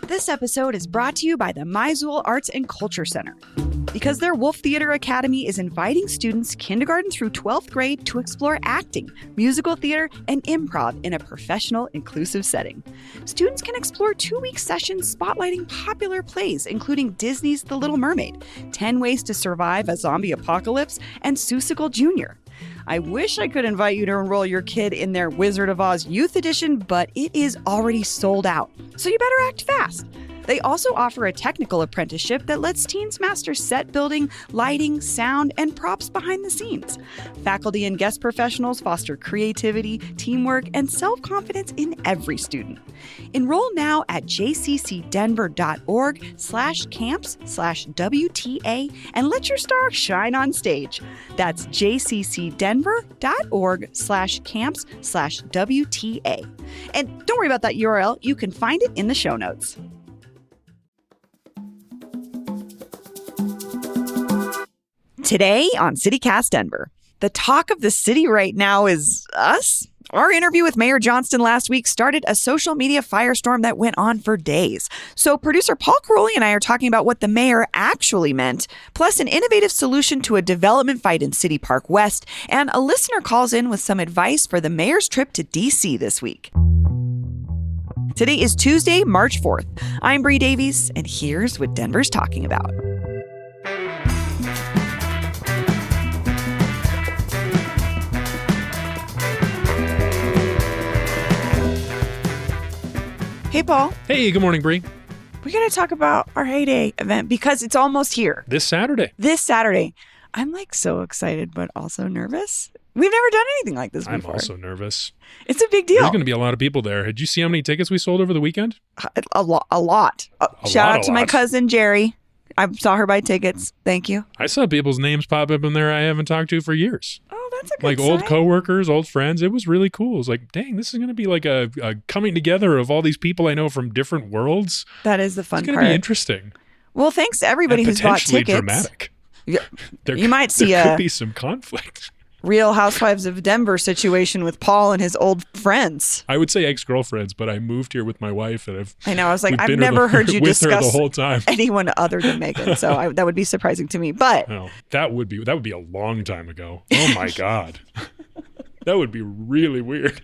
This episode is brought to you by the Missoula Arts and Culture Center. Because their Wolf Theater Academy is inviting students kindergarten through 12th grade to explore acting, musical theater, and improv in a professional, inclusive setting. Students can explore 2-week sessions spotlighting popular plays, including Disney's The Little Mermaid, 10 Ways to Survive a Zombie Apocalypse, and Seussical Jr. I wish I could invite you to enroll your kid in their Wizard of Oz Youth Edition, but it is already sold out, so you better act fast. They also offer a technical apprenticeship that lets teens master set building, lighting, sound, and props behind the scenes. Faculty and guest professionals foster creativity, teamwork, and self-confidence in every student. Enroll now at jccdenver.org/camps/WTA and let your star shine on stage. That's jccdenver.org/camps/WTA. And don't worry about that URL. You can find it in the show notes. Today on CityCast Denver, the talk of the city right now is us. Our interview with Mayor Johnston last week started a social media firestorm that went on for days. So producer Paul Caroli and I are talking about what the mayor actually meant, plus an innovative solution to a development fight in City Park West, and a listener calls in with some advice for the mayor's trip to D.C. this week. Today is Tuesday, March 4th. I'm Bree Davies, and here's what Denver's talking about. Hey, Paul. Hey, good morning, Bree. We're going to talk about our Heyday event because it's almost here. This Saturday. I'm like so excited, but also nervous. We've never done anything like this before. I'm also nervous. It's a big deal. There's going to be a lot of people there. Did you see how many tickets we sold over the weekend? A lot. Shout out to my cousin, Jerry. I saw her buy tickets. Thank you. I saw people's names pop up in there I haven't talked to for years. Oh, that's a good sign. Old coworkers, old friends. It was really cool. It was like, dang, this is going to be like a coming together of all these people I know from different worlds. That is the fun part. It's going to be interesting. Well, thanks to everybody who's bought tickets. Dramatic. You might see there could be some conflict. Real Housewives of Denver situation with Paul and his old friends. I would say ex-girlfriends, but I moved here with my wife, and I was like, I've never heard you discuss the whole time. anyone other than Megan, so that would be surprising to me. But that would be a long time ago. Oh my God, that would be really weird.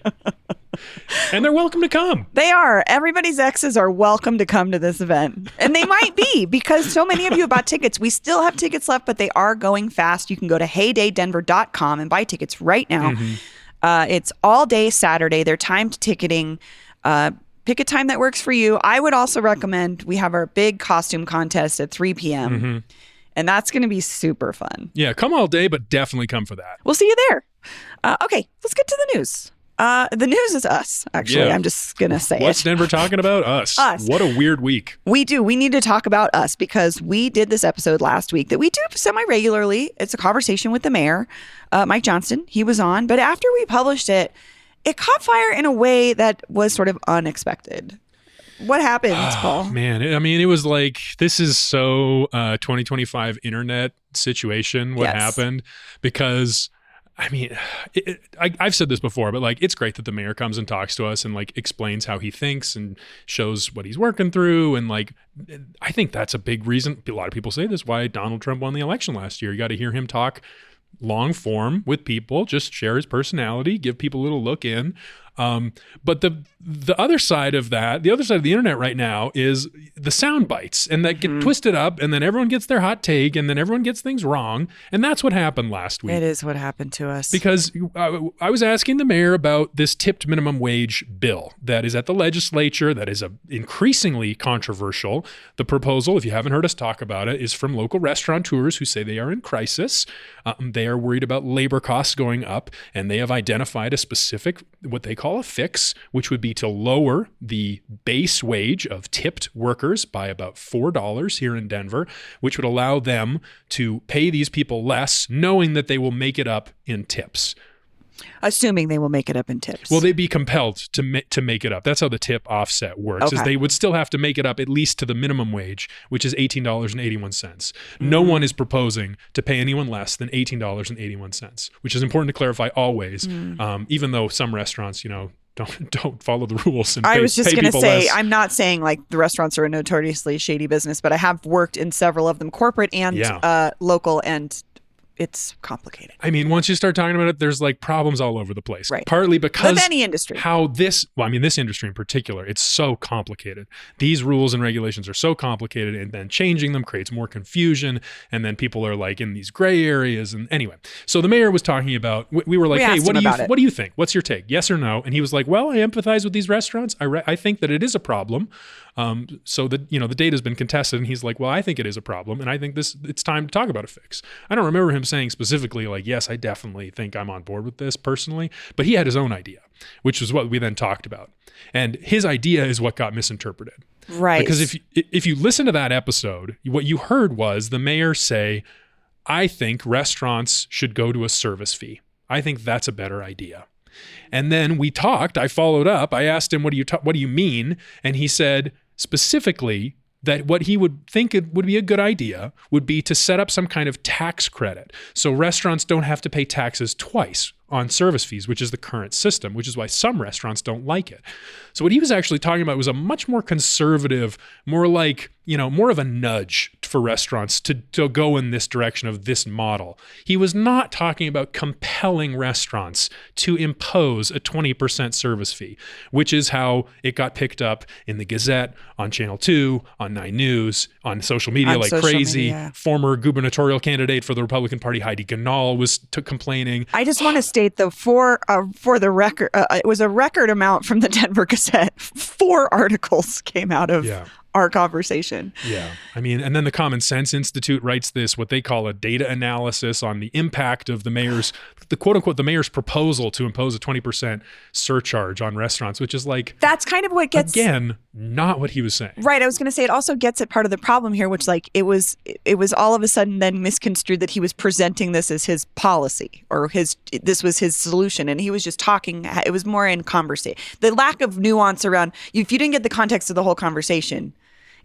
And they're welcome to come. They are. Everybody's exes are welcome to come to this event. And they might be, because so many of you have bought tickets. We still have tickets left, but they are going fast. You can go to heydaydenver.com and buy tickets right now. Mm-hmm. It's all day Saturday. They're timed ticketing. Pick a time that works for you. I would also recommend we have our big costume contest at 3 p.m. Mm-hmm. And that's going to be super fun. Yeah, come all day, but definitely come for that. We'll see you there. Okay, let's get to the news. The news is us, actually. Yeah. I'm just going to say What's Denver talking about? Us. What a weird week. We do. We need to talk about us because we did this episode last week that we do semi-regularly. It's a conversation with the mayor, Mike Johnston. He was on. But after we published it, it caught fire in a way that was sort of unexpected. What happened, Paul? Man, it was like, this is so 2025 internet situation, what happened, because I've said this before, but like, it's great that the mayor comes and talks to us and like explains how he thinks and shows what he's working through. And like, I think that's a big reason. A lot of people say this, why Donald Trump won the election last year. You got to hear him talk long form with people, just share his personality, give people a little look in. But the other side of that, the other side of the internet right now is the sound bites, and that get twisted up, and then everyone gets their hot take, and then everyone gets things wrong. And that's what happened last week. It is what happened to us. Because I was asking the mayor about this tipped minimum wage bill that is at the legislature, that is increasingly controversial. The proposal, if you haven't heard us talk about it, is from local restaurateurs who say they are in crisis. They are worried about labor costs going up, and they have identified a specific, what they call a fix, which would be to lower the base wage of tipped workers by about $4 here in Denver, which would allow them to pay these people less, knowing that they will make it up in tips. Assuming they will make it up in tips. Well, they'd be compelled to make it up. That's how the tip offset works, is they would still have to make it up at least to the minimum wage, which is $18.81. No one is proposing to pay anyone less than $18.81, which is important to clarify always, even though some restaurants, don't follow the rules and I was just going to say, less. I'm not saying like the restaurants are a notoriously shady business, but I have worked in several of them, corporate and local, and it's complicated. I mean, once you start talking about it, there's like problems all over the place. Right. Partly because of any industry. This industry in particular, it's so complicated. These rules and regulations are so complicated, and then changing them creates more confusion. And then people are like in these gray areas. And anyway, so the mayor was talking about, we were like, hey, what do you think? What's your take? Yes or no? And he was like, well, I empathize with these restaurants. I think that it is a problem. So that, the data has been contested, and he's like, well, I think it is a problem, and I think it's time to talk about a fix. I don't remember him saying specifically like, yes, I definitely think I'm on board with this personally, but he had his own idea, which was what we then talked about. And his idea is what got misinterpreted. Right. Because if you listen to that episode, what you heard was the mayor say, I think restaurants should go to a service fee. I think that's a better idea. And then we talked, I followed up, I asked him, what do you mean? And he said specifically that what he would think it would be a good idea would be to set up some kind of tax credit. So restaurants don't have to pay taxes twice on service fees, which is the current system, which is why some restaurants don't like it. So what he was actually talking about was a much more conservative, more like, more of a nudge for restaurants to go in this direction of this model. He was not talking about compelling restaurants to impose a 20% service fee, which is how it got picked up in the Gazette, on Channel 2, on 9 News, on social media crazy. Former gubernatorial candidate for the Republican Party, Heidi Ganahl, was complaining. I just want to state, though, for the record, it was a record amount from the Denver Gazette. 4 articles came out of our conversation. Yeah. I mean, and then the Common Sense Institute writes this, what they call a data analysis on the impact of the mayor's proposal to impose a 20% surcharge on restaurants, which is like, that's kind of what gets, again, not what he was saying. Right. I was going to say it also gets at part of the problem here, which like it was all of a sudden then misconstrued that he was presenting this as his policy or this was his solution. And he was just talking. It was more in conversation. The lack of nuance around, if you didn't get the context of the whole conversation,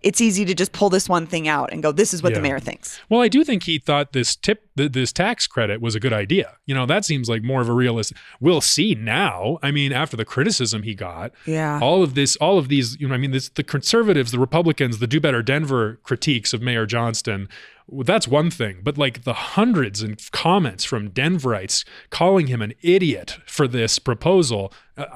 it's easy to just pull this one thing out and go, this is what the mayor thinks. Well, I do think he thought this tax credit was a good idea. That seems like more of a realistic. We'll see now. I mean, after the criticism he got, all of these, the conservatives, the Republicans, the Do Better Denver critiques of Mayor Johnston, that's one thing, but like the hundreds of comments from Denverites calling him an idiot for this proposal,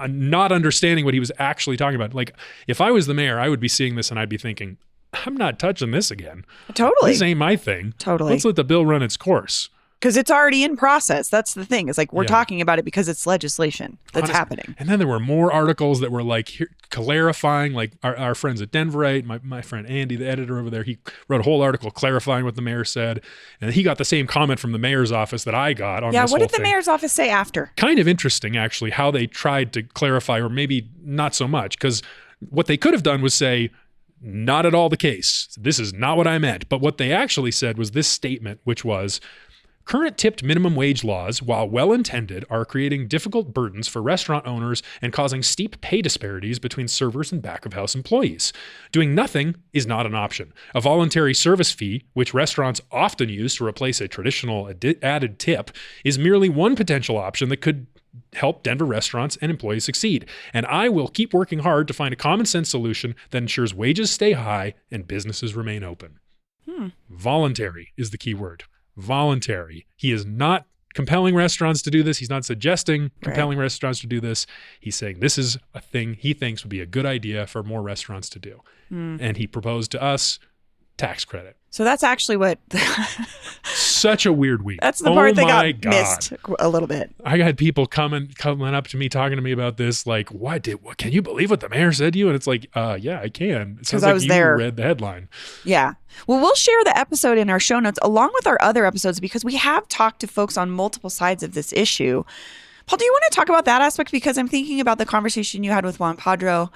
not understanding what he was actually talking about. Like, if I was the mayor, I would be seeing this and I'd be thinking, I'm not touching this again. Totally. This ain't my thing. Totally. Let's let the bill run its course. Because it's already in process. That's the thing. It's like we're talking about it because it's legislation that's happening. And then there were more articles that were like clarifying, like our friends at Denverite, my friend Andy, the editor over there, he wrote a whole article clarifying what the mayor said. And he got the same comment from the mayor's office that I got on this whole thing. Yeah, what did the mayor's office say after? Kind of interesting, actually, how they tried to clarify, or maybe not so much, because what they could have done was say, not at all the case. This is not what I meant. But what they actually said was this statement, which was, current tipped minimum wage laws, while well-intended, are creating difficult burdens for restaurant owners and causing steep pay disparities between servers and back-of-house employees. Doing nothing is not an option. A voluntary service fee, which restaurants often use to replace a traditional added tip, is merely one potential option that could help Denver restaurants and employees succeed. And I will keep working hard to find a common-sense solution that ensures wages stay high and businesses remain open. Voluntary is the key word. Voluntary. He is not compelling restaurants to do this. He's not suggesting compelling restaurants to do this. He's saying this is a thing he thinks would be a good idea for more restaurants to do. And he proposed to us tax credit. So that's actually what... Such a weird week. That's the part that got missed a little bit. I had people coming up to me, talking to me about this, like, what can you believe what the mayor said to you? And it's like, yeah, I can. It sounds like you read the headline. Yeah. Well, we'll share the episode in our show notes along with our other episodes because we have talked to folks on multiple sides of this issue. Paul, do you want to talk about that aspect? Because I'm thinking about the conversation you had with Juan Padro,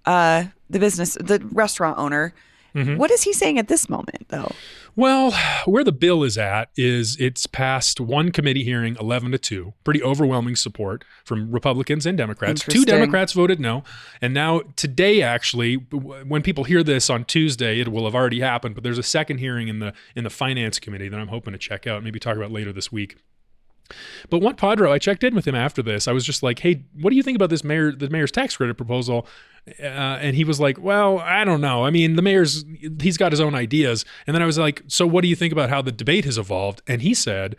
the restaurant owner. Mm-hmm. What is he saying at this moment, though? Well, where the bill is at is it's passed one committee hearing 11-2, pretty overwhelming support from Republicans and Democrats. 2 Democrats voted no. And now today, actually, when people hear this on Tuesday, it will have already happened. But there's a second hearing in the Finance Committee that I'm hoping to check out, maybe talk about later this week. But Juan Padro, I checked in with him after this. I was just like, hey, what do you think about the mayor's tax credit proposal? And he was like, well, I don't know. I mean, he's got his own ideas. And then I was like, so what do you think about how the debate has evolved? And he said,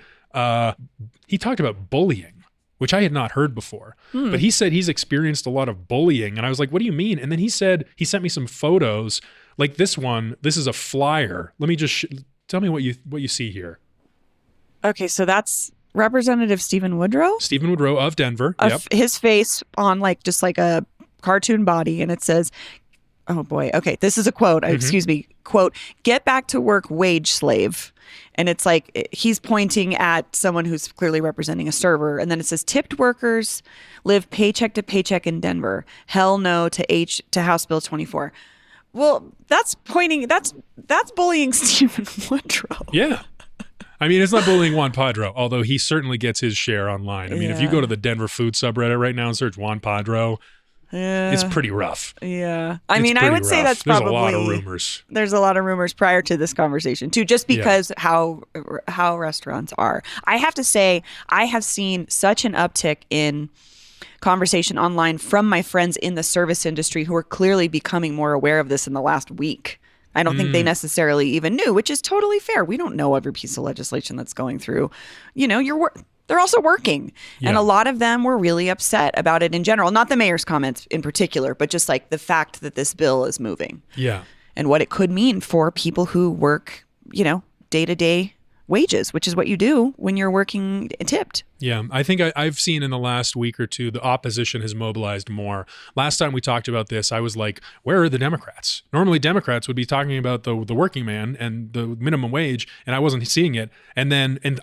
he talked about bullying, which I had not heard before. But he said he's experienced a lot of bullying. And I was like, what do you mean? And then he said, he sent me some photos like this one. This is a flyer. Let me just tell me what you see here. Okay, so that's Representative Stephen Woodrow? Stephen Woodrow of Denver. Yep. His face on just like a cartoon body, and it says, oh boy, okay, this is a quote, excuse me, quote, "Get back to work, wage slave." And it's like he's pointing at someone who's clearly representing a server. And then it says, "Tipped workers live paycheck to paycheck in Denver. Hell no to House Bill 24. Well, that's bullying Stephen Woodrow. Yeah. I mean, it's not bullying Juan Padro, although he certainly gets his share online. I mean, if you go to the Denver food subreddit right now and search Juan Padro, it's pretty rough. Yeah. I mean, I would say that's probably... There's a lot of rumors. There's a lot of rumors prior to this conversation, too, just because how restaurants are. I have to say, I have seen such an uptick in conversation online from my friends in the service industry who are clearly becoming more aware of this in the last week. I don't think they necessarily even knew, which is totally fair. We don't know every piece of legislation that's going through. You know, they're also working. Yeah. And a lot of them were really upset about it in general. Not the mayor's comments in particular, but just like the fact that this bill is moving. Yeah. And what it could mean for people who work, day-to-day wages, which is what you do when you're working tipped. Yeah, I think I've seen in the last week or two, the opposition has mobilized more. Last time we talked about this, I was like, where are the Democrats? Normally Democrats would be talking about the working man and the minimum wage, and I wasn't seeing it. And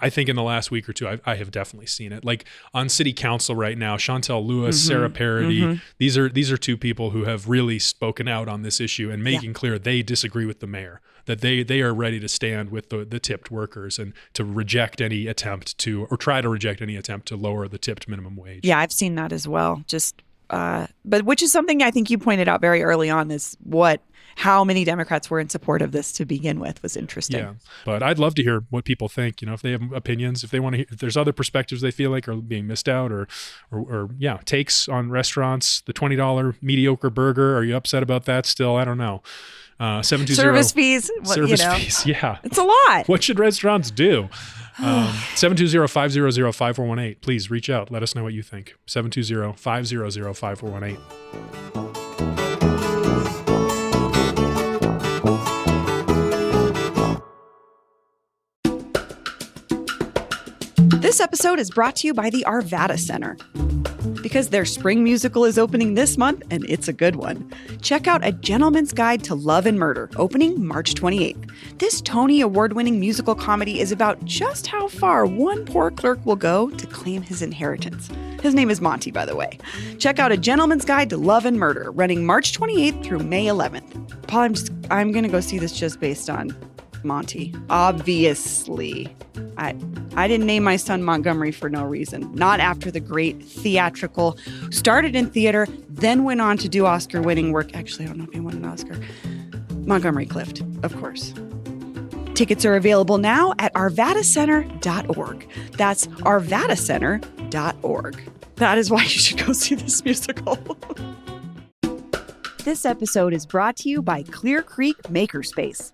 I think in the last week or two, I have definitely seen it. Like on city council right now, Chantel Lewis, Sarah Parody, these are two people who have really spoken out on this issue and making clear they disagree with the mayor, that they are ready to stand with the tipped workers and to reject any attempt to, or try to reject any attempt to lower the tipped minimum wage. Yeah, I've seen that as well. But which is something I think you pointed out very early on is how many Democrats were in support of this to begin with was interesting. Yeah, but I'd love to hear what people think. If they have opinions, if they want to, if there's other perspectives they feel like are being missed out, or takes on restaurants. The $20 mediocre burger. Are you upset about that still? I don't know. 720 service fees. Fees. Yeah, it's a lot. What should restaurants do? 720-500-5418. Please reach out. Let us know what you think. 720-500-5418. This episode is brought to you by the Arvada Center. Because their spring musical is opening this month, and it's a good one. Check out A Gentleman's Guide to Love and Murder, opening March 28th. This Tony Award-winning musical comedy is about just how far one poor clerk will go to claim his inheritance. His name is Monty, by the way. Check out A Gentleman's Guide to Love and Murder, running March 28th through May 11th. Paul, I'm going to go see this just based on Monty. Obviously. I didn't name my son Montgomery for no reason. Not after the great theatrical, started in theater, then went on to do Oscar-winning work. Actually, I don't know if he won an Oscar. Montgomery Clift, of course. Tickets are available now at arvadacenter.org. That's arvadacenter.org. That is why you should go see this musical. This episode is brought to you by Clear Creek Makerspace.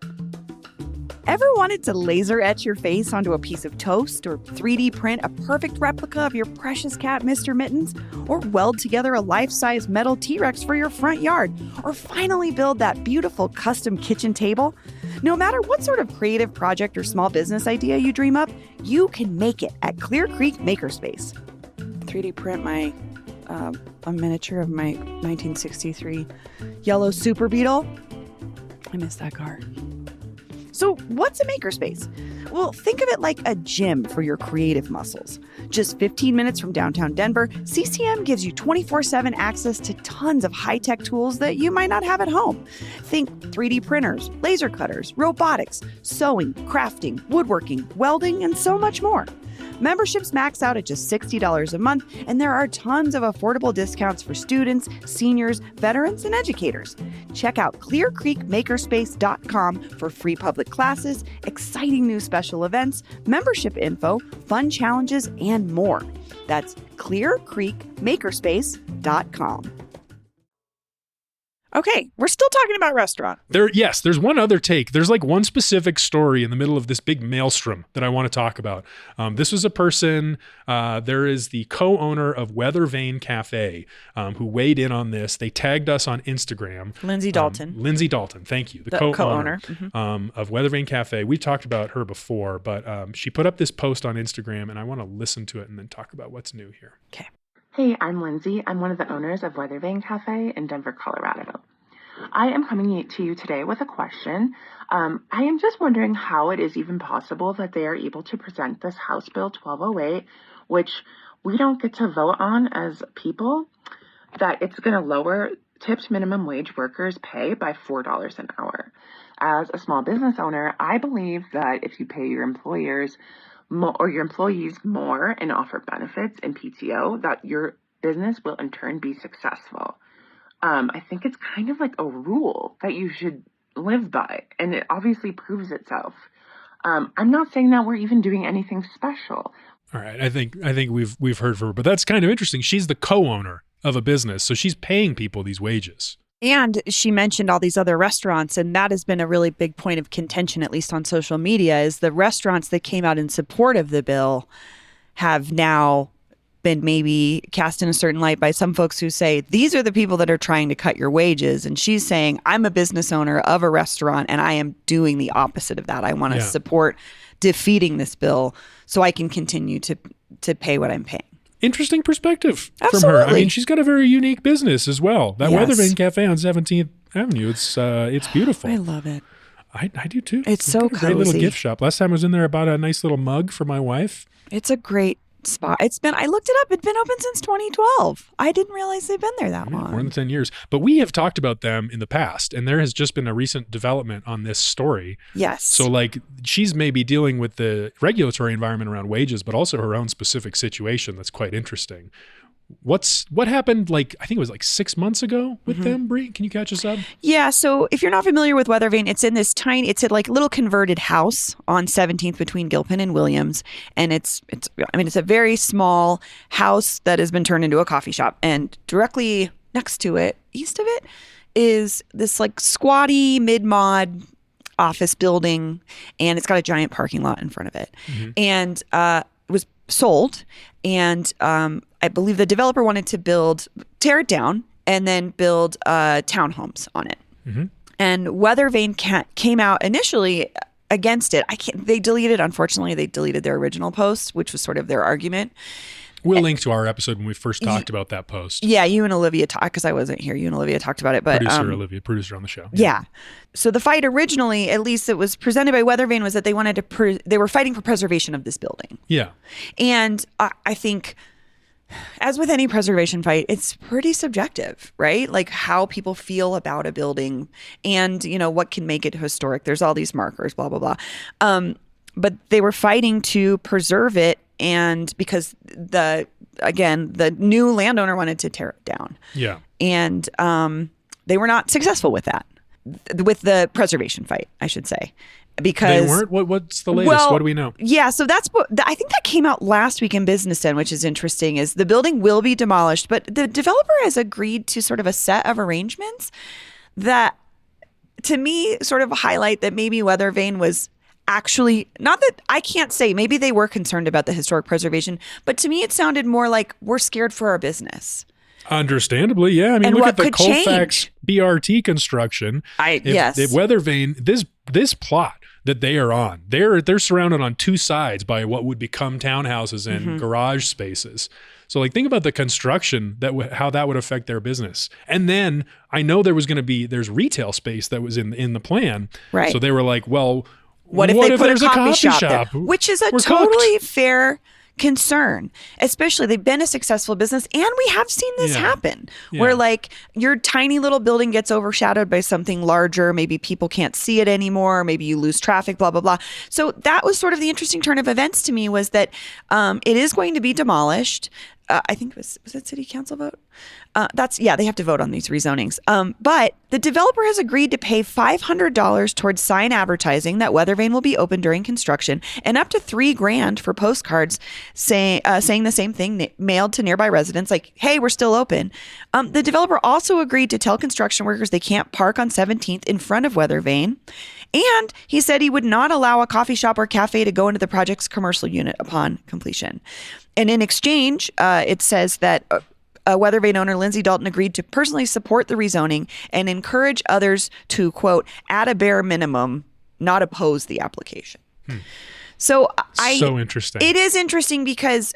Ever wanted to laser etch your face onto a piece of toast or 3D print a perfect replica of your precious cat, Mr. Mittens? Or weld together a life-size metal T-Rex for your front yard? Or finally build that beautiful custom kitchen table? No matter what sort of creative project or small business idea you dream up, you can make it at Clear Creek Makerspace. 3D print a miniature of my 1963 yellow Super Beetle. I miss that car. So what's a makerspace? Well, think of it like a gym for your creative muscles. Just 15 minutes from downtown Denver, CCM gives you 24/7 access to tons of high-tech tools that you might not have at home. Think 3D printers, laser cutters, robotics, sewing, crafting, woodworking, welding, and so much more. Memberships max out at just $60 a month, and there are tons of affordable discounts for students, seniors, veterans, and educators. Check out ClearCreekMakerspace.com for free public classes, exciting new special events, membership info, fun challenges, and more. That's ClearCreekMakerspace.com. Okay, we're still talking about restaurant. There's one other take. There's like one specific story in the middle of this big maelstrom that I want to talk about. This was a person, there is the co-owner of Weather Vane Cafe who weighed in on this. They tagged us on Instagram. Lindsay Dalton. Lindsay Dalton, thank you. The co-owner of Weather Vane Cafe. We've talked about her before, but she put up this post on Instagram, and I want to listen to it and then talk about what's new here. Okay. Hey, I'm Lindsay. I'm one of the owners of Weather Vane Cafe in Denver, Colorado. I am coming to you today with a question. I am just wondering how it is even possible that they are able to present this House Bill 1208, which we don't get to vote on as people, that it's going to lower tipped minimum wage workers' pay by $4 an hour. As a small business owner, I believe that if you pay your employers or your employees more and offer benefits and PTO, that your business will in turn be successful. I think it's kind of like a rule that you should live by, and it obviously proves itself. I'm not saying that we're even doing anything special. All right, I think we've heard from her, but that's kind of interesting. She's the co-owner of a business, so she's paying people these wages. And she mentioned all these other restaurants, and that has been a really big point of contention, at least on social media, is the restaurants that came out in support of the bill have now been maybe cast in a certain light by some folks who say, these are the people that are trying to cut your wages. And she's saying, I'm a business owner of a restaurant, and I am doing the opposite of that. I want to support defeating this bill so I can continue to pay what I'm paying. Interesting perspective Absolutely. from her. I mean, she's got a very unique business as well. That Yes. Weather Vane Cafe on 17th Avenue, it's beautiful. I love it. I do too. It's so got a great little cozy. gift shop. Last time I was in there, I bought a nice little mug for my wife. It's a great spot. I looked it up. It's been open since 2012. I didn't realize they've been there that long. More than 10 years. But we have talked about them in the past, and there has just been a recent development on this story. Yes. So like she's maybe dealing with the regulatory environment around wages, but also her own specific situation that's quite interesting. What happened, like, I think it was like 6 months ago with them, Bree? Can you catch us up? Yeah, so if you're not familiar with Weather Vane, it's in this it's a like little converted house on 17th between Gilpin and Williams. And it's a very small house that has been turned into a coffee shop. And directly next to it, east of it, is this like squatty mid-mod office building. And it's got a giant parking lot in front of it. And it was sold. And I believe the developer wanted to tear it down and then build townhomes on it. And Weather Vane came out initially against it. Unfortunately, they deleted their original post, which was sort of their argument. We'll link to our episode when we first talked about that post. Yeah, you and Olivia talked, because I wasn't here. You and Olivia talked about it. But Producer on the show. Yeah. So the fight originally, at least it was presented by Weather Vane, was that they wanted they were fighting for preservation of this building. Yeah. And I think, as with any preservation fight, it's pretty subjective, right? Like how people feel about a building and, what can make it historic. There's all these markers, blah, blah, blah. But they were fighting to preserve it, and because the new landowner wanted to tear it down. Yeah. And they were not successful with that, with the preservation fight, I should say. Because they weren't. What's the latest? What do we know? Yeah, so that's what I think that came out last week in Business Den, which is interesting. Is the building will be demolished, but the developer has agreed to sort of a set of arrangements that, to me, sort of highlight that maybe Weather Vane was actually, not that I can't say, maybe they were concerned about the historic preservation, but to me it sounded more like we're scared for our business. Understandably, yeah. I mean, look at the Colfax BRT construction. If Weather Vane, this plot that they are on, they're surrounded on two sides by what would become townhouses and garage spaces. So like, think about the construction, how that would affect their business. And then I know there's retail space that was in the plan. Right. So they were like, well, what if they put a coffee shop there? Which is a totally fair concern, especially they've been a successful business, and we have seen this happen where like your tiny little building gets overshadowed by something larger. Maybe people can't see it anymore. Maybe you lose traffic, blah, blah, blah. So that was sort of the interesting turn of events to me, was that it is going to be demolished. I think was it city council vote? They have to vote on these rezonings. But the developer has agreed to pay $500 towards sign advertising that Weathervane will be open during construction, and up to $3,000 for postcards saying the same thing mailed to nearby residents, like, hey, we're still open. The developer also agreed to tell construction workers they can't park on 17th in front of Weathervane. And he said he would not allow a coffee shop or cafe to go into the project's commercial unit upon completion. And in exchange, it says that Weathervane owner Lindsay Dalton agreed to personally support the rezoning and encourage others to, quote, at a bare minimum, not oppose the application. So interesting. It is interesting because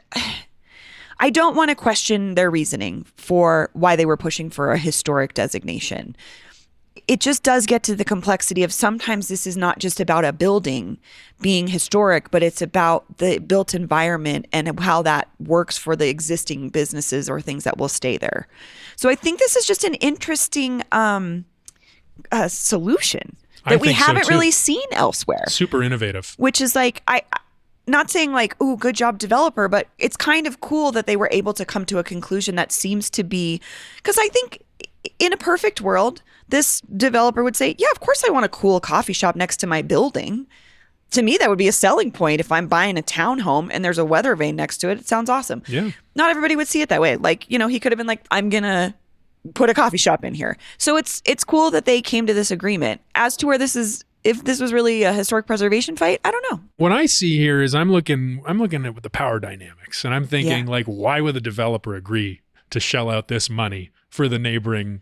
I don't want to question their reasoning for why they were pushing for a historic designation. It just does get to the complexity of sometimes this is not just about a building being historic, but it's about the built environment and how that works for the existing businesses or things that will stay there. So I think this is just an interesting solution that we haven't really seen elsewhere. Super innovative. Which is like, I not saying like, oh, good job developer, but it's kind of cool that they were able to come to a conclusion that seems to be, because I think in a perfect world, this developer would say, yeah, of course I want a cool coffee shop next to my building. To me, that would be a selling point. If I'm buying a townhome and there's a Weathervane next to it, it sounds awesome. Yeah. Not everybody would see it that way. Like, he could have been like, I'm going to put a coffee shop in here. So it's cool that they came to this agreement. As to where this is, if this was really a historic preservation fight, I don't know. What I see here is I'm looking at the power dynamics, and I'm thinking like, why would the developer agree to shell out this money for the neighboring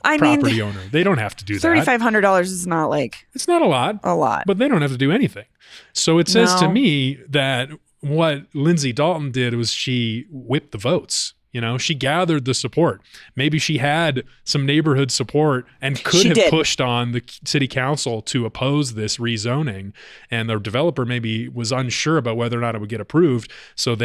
property owner? They don't have to do that. $3,500 is not like... It's not a lot. But they don't have to do anything. So it says to me that what Lindsay Dalton did was she whipped the votes. She gathered the support. Maybe she had some neighborhood support and could have pushed on the city council to oppose this rezoning. And the developer maybe was unsure about whether or not it would get approved. So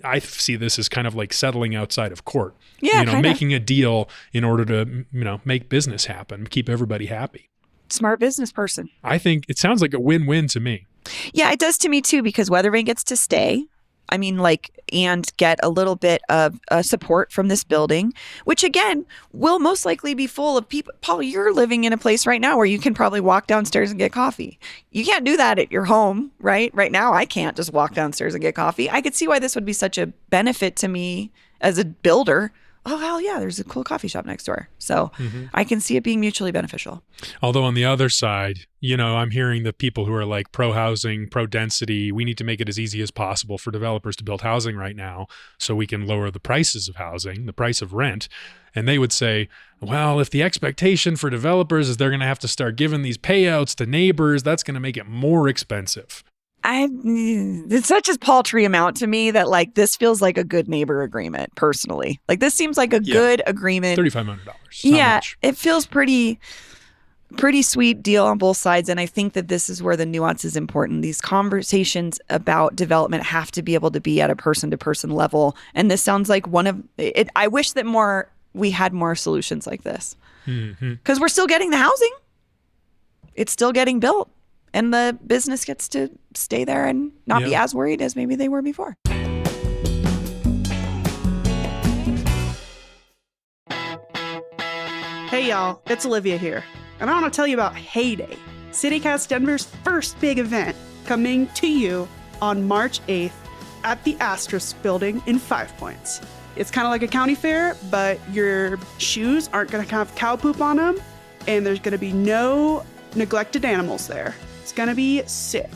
I see this as kind of like settling outside of court. Yeah, making a deal in order to, make business happen, keep everybody happy. Smart business person. I think it sounds like a win-win to me. Yeah, it does to me too, because Weathervane gets to stay. And get a little bit of support from this building, which again, will most likely be full of people. Paul, you're living in a place right now where you can probably walk downstairs and get coffee. You can't do that at your home, right? Right now, I can't just walk downstairs and get coffee. I could see why this would be such a benefit to me as a builder. Oh, hell yeah, there's a cool coffee shop next door. So I can see it being mutually beneficial. Although on the other side, I'm hearing the people who are like pro-housing, pro-density, we need to make it as easy as possible for developers to build housing right now so we can lower the prices of housing, the price of rent. And they would say, well, if the expectation for developers is they're going to have to start giving these payouts to neighbors, that's going to make it more expensive. It's such a paltry amount to me that like this feels like a good neighbor agreement personally. Like this seems like a good agreement. $3,500. Yeah, much. It feels pretty sweet deal on both sides. And I think that this is where the nuance is important. These conversations about development have to be able to be at a person to person level. And this sounds like one of it. I wish that we had more solutions like this because we're still getting the housing. It's still getting built. And the business gets to stay there and not be as worried as maybe they were before. Hey y'all, it's Olivia here. And I want to tell you about Heyday, CityCast Denver's first big event, coming to you on March 8th at the Asterisk building in 5 Points. It's kind of like a county fair, but your shoes aren't going to have cow poop on them, and there's going to be no neglected animals there. It's going to be sick.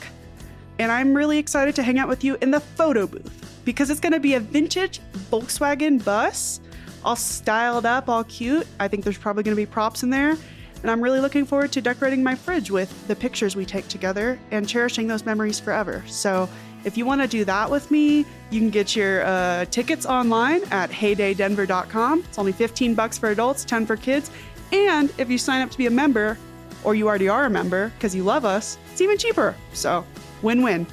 And I'm really excited to hang out with you in the photo booth because it's going to be a vintage Volkswagen bus, all styled up, all cute. I think there's probably going to be props in there. And I'm really looking forward to decorating my fridge with the pictures we take together and cherishing those memories forever. So if you want to do that with me, you can get your tickets online at heydaydenver.com. It's only $15 for adults, $10 for kids. And if you sign up to be a member, or you already are a member because you love us, it's even cheaper. So win-win.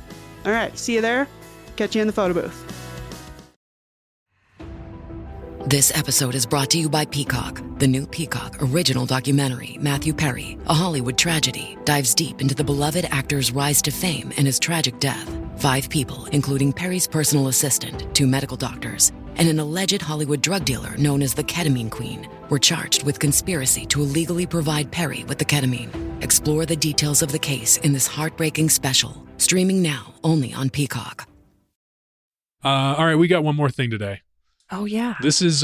All right, see you there. Catch you in the photo booth. This episode is brought to you by Peacock. The new Peacock original documentary, Matthew Perry, A Hollywood Tragedy, dives deep into the beloved actor's rise to fame and his tragic death. 5 people, including Perry's personal assistant, 2 medical doctors, and an alleged Hollywood drug dealer known as the Ketamine Queen, were charged with conspiracy to illegally provide Perry with the ketamine. Explore the details of the case in this heartbreaking special, streaming now only on Peacock. All right, we got one more thing today. Oh, yeah. This is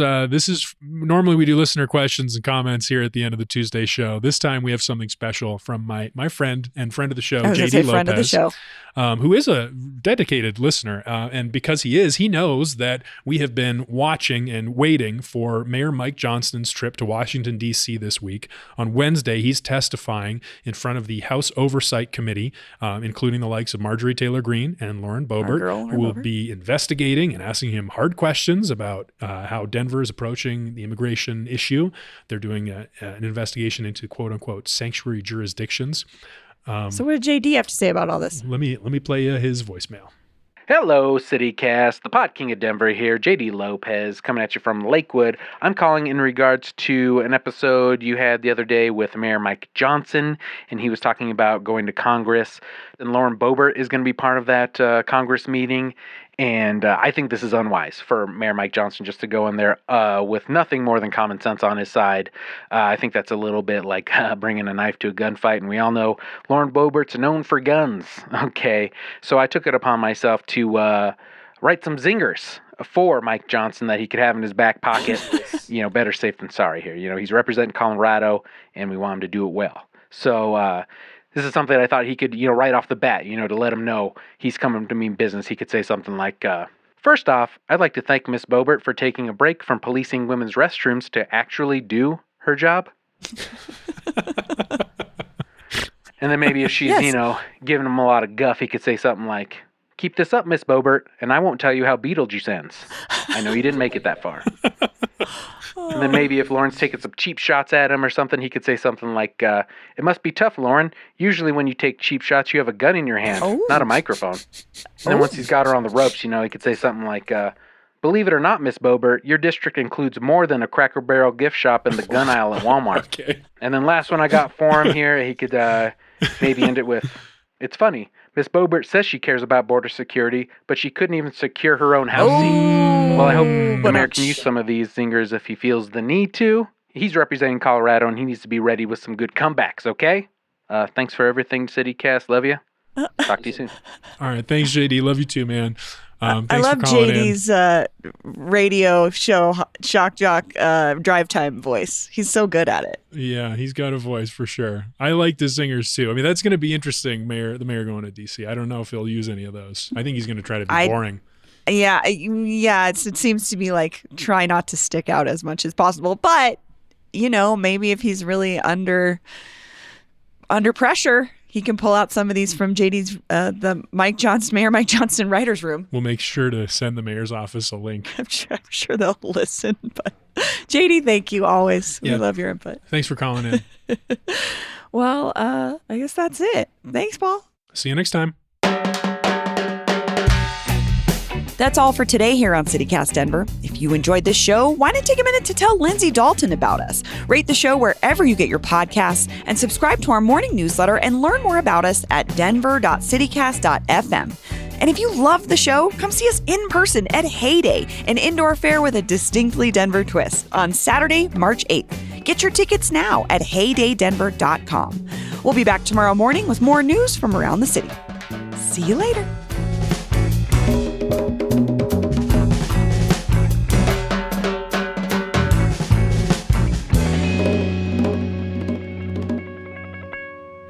normally we do listener questions and comments here at the end of the Tuesday show. This time we have something special from my friend and friend of the show, JD Lopez, friend of the show. Who is a dedicated listener. And because he knows that we have been watching and waiting for Mayor Mike Johnston's trip to Washington, D.C. this week. On Wednesday, he's testifying in front of the House Oversight Committee, including the likes of Marjorie Taylor Greene and Lauren Boebert, who will be investigating and asking him hard questions about how Denver is approaching the immigration issue. They're doing an investigation into quote unquote sanctuary jurisdictions. So what did JD have to say about all this? Let me play his voicemail. Hello, CityCast. The Pod King of Denver here, JD Lopez, coming at you from Lakewood. I'm calling in regards to an episode you had the other day with Mayor Mike Johnson, and he was talking about going to Congress. And Lauren Boebert is going to be part of that Congress meeting. And I think this is unwise for Mayor Mike Johnson just to go in there with nothing more than common sense on his side. I think that's a little bit like bringing a knife to a gunfight. And we all know Lauren Boebert's known for guns. Okay, so I took it upon myself to write some zingers for Mike Johnson that he could have in his back pocket. Better safe than sorry here. He's representing Colorado, and we want him to do it well. So this is something I thought he could, right off the bat, to let him know he's coming to mean business. He could say something like, first off, I'd like to thank Miss Boebert for taking a break from policing women's restrooms to actually do her job. And then maybe if she's, giving him a lot of guff, he could say something like, keep this up, Miss Boebert, and I won't tell you how Beetlejuice ends. I know you didn't make it that far. And then maybe if Lauren's taking some cheap shots at him or something, he could say something like, it must be tough, Lauren. Usually when you take cheap shots, you have a gun in your hand, not a microphone. And then once he's got her on the ropes, he could say something like, believe it or not, Miss Boebert, your district includes more than a Cracker Barrel gift shop in the gun aisle at Walmart. Okay. And then last one I got for him here, he could maybe end it with, it's funny. Miss Boebert says she cares about border security, but she couldn't even secure her own house seat. Well, I hope the mayor can use some of these zingers if he feels the need to. He's representing Colorado, and he needs to be ready with some good comebacks, okay? Thanks for everything, CityCast. Love you. Talk to you soon. All right. Thanks, JD. Love you too, man. Thanks I love for calling JD's radio show shock jock drive time voice. He's so good at it. Yeah, he's got a voice for sure. I like the singers too. I mean, that's going to be interesting. The mayor going to DC. I don't know if he'll use any of those. I think he's going to try to be boring. Yeah. It seems to be like try not to stick out as much as possible. But maybe if he's really under pressure, he can pull out some of these from JD's, the Mayor Mike Johnston writer's room. We'll make sure to send the mayor's office a link. I'm sure they'll listen. But JD, thank you always. We love your input. Thanks for calling in. Well, I guess that's it. Thanks, Paul. See you next time. That's all for today here on CityCast Denver. If you enjoyed this show, why not take a minute to tell Lindsay Dalton about us? Rate the show wherever you get your podcasts and subscribe to our morning newsletter and learn more about us at denver.citycast.fm. And if you love the show, come see us in person at Heyday, an indoor fair with a distinctly Denver twist, on Saturday, March 8th. Get your tickets now at heydaydenver.com. We'll be back tomorrow morning with more news from around the city. See you later.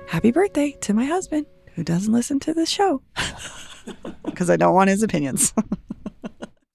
Happy birthday to my husband, who doesn't listen to this show because I don't want his opinions.